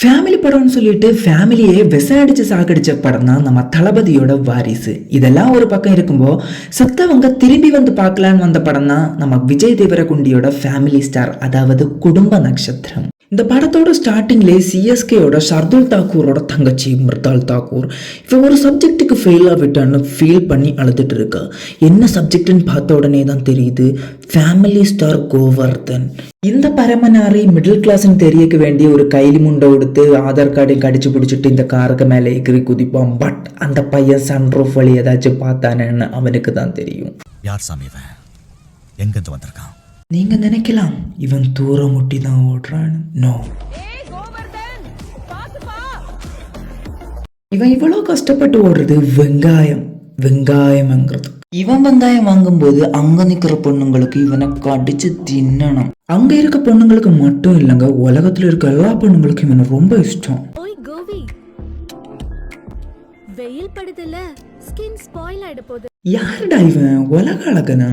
Family படம்னு சொல்லிட்டு ஃபேமிலியே விஷம் அடிச்சு சாகடிச்ச படம் தான் நம்ம தளபதியோட வாரிசு. இதெல்லாம் ஒரு பக்கம் இருக்கும்போது சத்தவங்க திரும்பி வந்து பார்க்கலான்னு வந்த படம் தான் நம்ம விஜய் தேவரகுண்டியோட ஃபேமிலி ஸ்டார், அதாவது குடும்ப நட்சத்திரம். இந்த படத்தோட ஸ்டார்டிங்லேயே சிஎஸ்கேயோட ஷர்துல் தாக்கூரோட தங்கச்சி மிர்தால் தாக்கூர் இவன் ஒரு சப்ஜெக்டுக்கு ஃபெயில் ஆகிட்டான்னு ஃபீல் பண்ணி அழுதுட்டு இருக்கா. என்ன சப்ஜெக்ட்னு பார்த்த உடனே தான் தெரியுது, ஃபேமிலி ஸ்டார் கோவர்தன். இந்த பரமனாரி மிடில் கிளாஸ்ன்னு தெரியக்க வேண்டிய ஒரு கைலி முண்டை கொடுத்து ஆதார் கார்டையும் கடிச்சு பிடிச்சிட்டு இந்த காருக்கு மேலே எகிரி குதிப்பான். பட் அந்த பையன் சன்ரூஃப் வழி ஏதாச்சும் பார்த்தானேன்னு அவனுக்கு தான் தெரியும். யார் சாமி இவன், எங்கிருந்து வந்திருக்கான்? நீங்க நினைக்கலாம் இவன் தூரம் முட்டி தான் ஓடுறான்னு. நோ, இவன் இவ்வளோ கஷ்டப்பட்டு ஓடுறது வெங்காயம்ங்கிறது. இவன் வெங்காயம் வாங்கும்போது அங்க நிக்கிற பொண்ணுங்களுக்கு இவனை கடிச்சு தின்னணும். அங்க இருக்க பொண்ணுங்களுக்கு மட்டும் இல்லைங்க, உலகத்துல இருக்க எல்லா பொண்ணுங்களுக்கும் இவனை ரொம்ப இஷ்டம். யாருடா இவன், உலக அழகனா?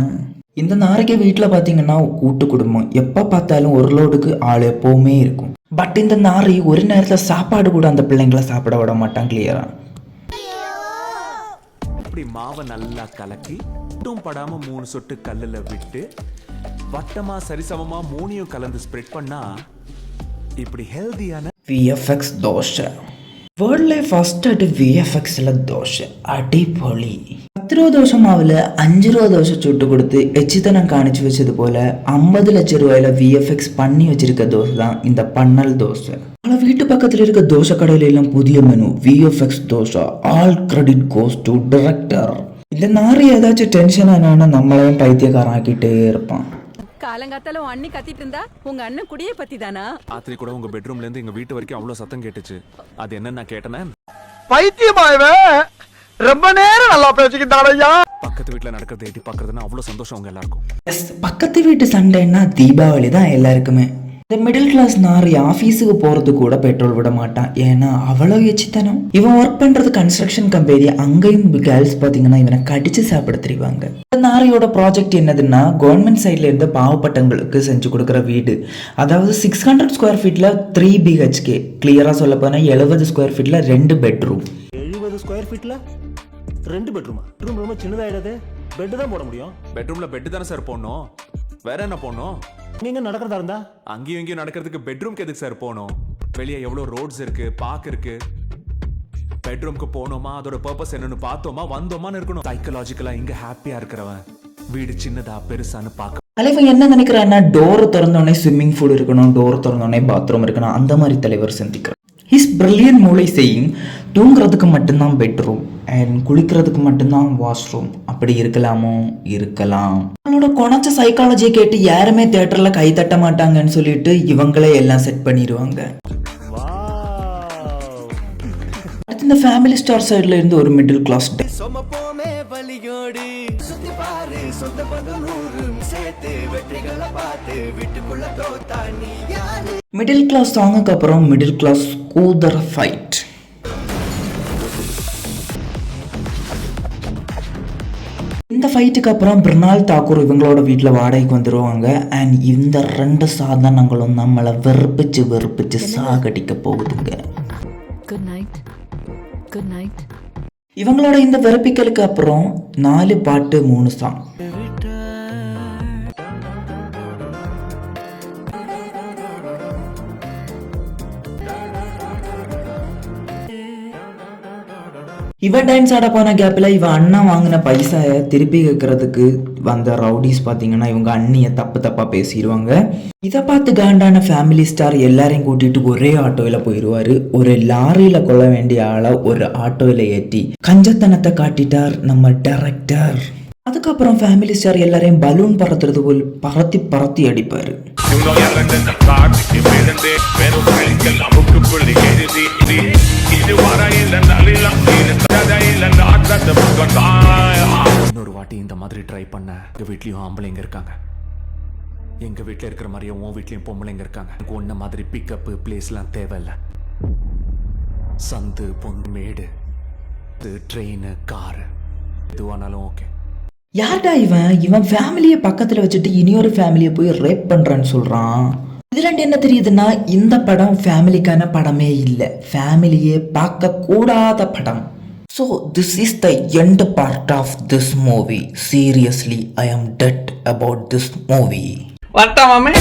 இந்த நாளைக்கு வீட்டில் பார்த்தீங்கன்னா கூட்டு குடும்பம், எப்போ பார்த்தாலும் ஒரு லோடுக்கு ஆள் எப்போவுமே இருக்கும். பட் இந்த நாரி ஒரு நேரத்தில் சாப்பாடு கூட அந்த பிள்ளைங்களை சாப்பிட விட மாட்டான். கிளியரா இப்படி மாவை நல்லா கலக்கி மட்டும் படாம 3 சொட்டு கல்லுல விட்டு வட்டமா சரிசமமா 3யும் கலந்து ஸ்ப்ரெட் பண்ணா இப்படி ஹெல்தியான விஎஃப்எக்ஸ் தோசை. வேர்ல்ட்ல ஃபர்ஸ்ட் விஎஃப்எக்ஸ்ல தோசை அடிப்பொலி. 10 ரூபா தோசை மாவில் 5 ரூபா தோசை சுட்டு கொடுத்து எச்சித்தனம் காணிச்சு வச்சது போல 50 லட்சம் ரூபாயில விஎஃப்எக்ஸ் பண்ணி வச்சிருக்க தோசை தான் இந்த பன்னல் தோசை. ஆனால் வீட்டு பக்கத்தில் இருக்க தோசை கடையில எல்லாம் புதிய menu VFX dosa. All credit goes to director. இந்த நாரி ஏதாச்சும் டென்ஷன் ஆனா நம்மளையும் பைத்தியக்காரன் ஆக்கிட்டே இருப்பான். காலங்காத்தால அண்ணி கத்திட்டு இருந்தா உங்க அண்ணன் குடியே பத்தி தானா? ராத்திரி கூட உங்க பெட்ரூம்ல இருந்து எங்க வீட்டு வரைக்கும் அவ்வளவு சத்தம் கேட்டுச்சு. அது என்ன நான் கேட்டேனே, பைத்தியமாயவே ரொம்ப நேரம் நல்லா பேசிக்கிட்டாரையா. பக்கத்து வீட்டுல நடக்கிறத எட்டி பாக்குறதுன்னா அவ்வளவு சந்தோஷம் உங்க எல்லாருக்கும். எஸ், பக்கத்து வீட்டு சண்டைன்னா தீபாவளி தான் எல்லாருக்குமே. இந்த மிடில் கிளாஸ் நாரி ஆஃபீஸுக்கு போறது கூட பெட்ரோல் விட மாட்டான், ஏன்னா அவ்வளோ எச்சித்தனம். இவன் ஒர்க் பண்றது கன்ஸ்ட்ரக்ஷன் கம்பெனி, அங்கேயும் கேர்ள்ஸ் பார்த்தீங்கன்னா இவனை கடிச்சு சாப்பிட தெரிவாங்க. இந்த நாரியோட ப்ராஜெக்ட் என்னதுன்னா கவர்மெண்ட் சைட்ல இருந்து பாவப்பட்டவங்களுக்கு செஞ்சு கொடுக்குற வீடு. அதாவது 600 ஸ்கொயர் ஃபீட்ல 3 BHK. கிளியரா சொல்ல போனா 70 ஸ்கொயர் ஃபீட்ல 2 பெட்ரூம். 70 ஸ்கொயர் ஃபீட்ல 2 பெட்ரூமா? பெட்ரூம் ரொம்ப சின்னதாயிடாது, பெட் தான் போட முடியும். பெட்ரூம்ல பெட் தானே சார் போடணும், வேற என்ன போடணும்? நீங்க நடக்கிறதா இருந்தா அங்கேயும் இங்கேயும் நடக்கிறதுக்கு பெட்ரூம்க்கு எதுக்கு சார் போகணும்? வெளியே எவ்வளவு ரோட்ஸ் இருக்கு, பார்க் இருக்கு. பெட்ரூம்க்கு போனோமா, அதோட பர்பஸ் என்னன்னு பார்த்தோமா, வந்தோமான்னு இருக்கணும். சைக்கலாஜிக்கலா இங்க ஹாப்பியா இருக்கிறவன் வீடு சின்னதா பெருசான்னு பார்க்க. தலைவன் என்ன நினைக்கிறான்னா டோர் திறந்தோடனே ஸ்விம்மிங் பூல் இருக்கணும், டோர் திறந்தோடனே பாத்ரூம் இருக்கணும், அந்த மாதிரி தலைவர் சிந்திக்கிறார். ஹிஸ் பிரில்லியன்ட் மூளை செய்யும் தூங்குறதுக்கு மட்டும்தான் பெட்ரூம் அண்ட் குளிக்கிறதுக்கு மட்டும்தான் வாஷ்ரூம். அப்படி இருக்கலாமோ? இருக்கலாம். அவங்களோட குணச்ச சைக்காலஜியை கேட்டு யாருமே தியேட்டர்ல கை தட்ட மாட்டாங்கன்னு சொல்லிட்டு இவங்களே எல்லாம் செட் பண்ணிடுவாங்க. அடுத்து இந்த ஃபேமிலி ஸ்டார் சைட்ல இருந்து ஒரு மிடில் கிளாஸ் மிடில் கிளாஸ் சாங்குக்கு அப்புறம் மிடில் கிளாஸ் கூதர் ஃபைட். இந்த ஃபைட்டுக்கு அப்புறம் மிர்னால் தாக்கூர் இவங்களோட வீட்டில் வாடகைக்கு வந்துடுவாங்க. அண்ட் இந்த 2 சாதனங்களும் நம்மளை வெறுப்பிச்சு சாகடிக்க போகுதுங்க. இவங்களோட இந்த வெறுப்பிக்கலுக்கு அப்புறம் 4 பாட்டு 3 சாங். இவன் டான்ஸ் ஆட போன கேப்ல இவன் அண்ணா வாங்கின பைசாயை திருப்பி கேட்கறதுக்கு வந்த ரவுடிஸ் பார்த்தீங்கன்னா இவங்க அண்ணியை தப்பா பேசிடுவாங்க. இதை பார்த்து காண்டான ஃபேமிலி ஸ்டார் எல்லாரையும் கூட்டிட்டு ஒரே ஆட்டோவில் போயிடுவாரு. ஒரு லாரியில கொள்ள வேண்டிய ஆளை ஒரு ஆட்டோவில் ஏற்றி கஞ்சத்தனத்தை காட்டிட்டார் நம்ம டைரக்டர். அதுக்கப்புறம் ஃபேமிலி ஸ்டார் எல்லாரையும் பலூன் பறத்துறது போல் பறத்தி அடிப்பாரு. இன்னொரு வாட்டி இந்த மாதிரி ட்ரை பண்ண. எங்க வீட்லயும் ஆம்பளைங்க இருக்காங்க, எங்க வீட்டுல இருக்கிற மாதிரியே உன் வீட்லயும் பொம்பளைங்க இருக்காங்க. ஒன்ன மாதிரி பிக்கப் பிளேஸ்லாம் தேவையில்ல. சந்து பொந்து மேடு ட்ரெயின் காரு எதுவானாலும் ஓகே. யார்டா இவன் ஃபேமிலியை பக்கத்தில் வச்சுட்டு இனியொரு ஃபேமிலியை போய் ரேப் பண்ணுறான்னு சொல்கிறான். இதுல இருந்து என்ன தெரியுதுன்னா இந்த படம் ஃபேமிலிக்கான படமே இல்லை, ஃபேமிலியே பார்க்க கூடாத படம். So this is the end part of this movie. Seriously I am dead about this movie. வரட்டா மாமே.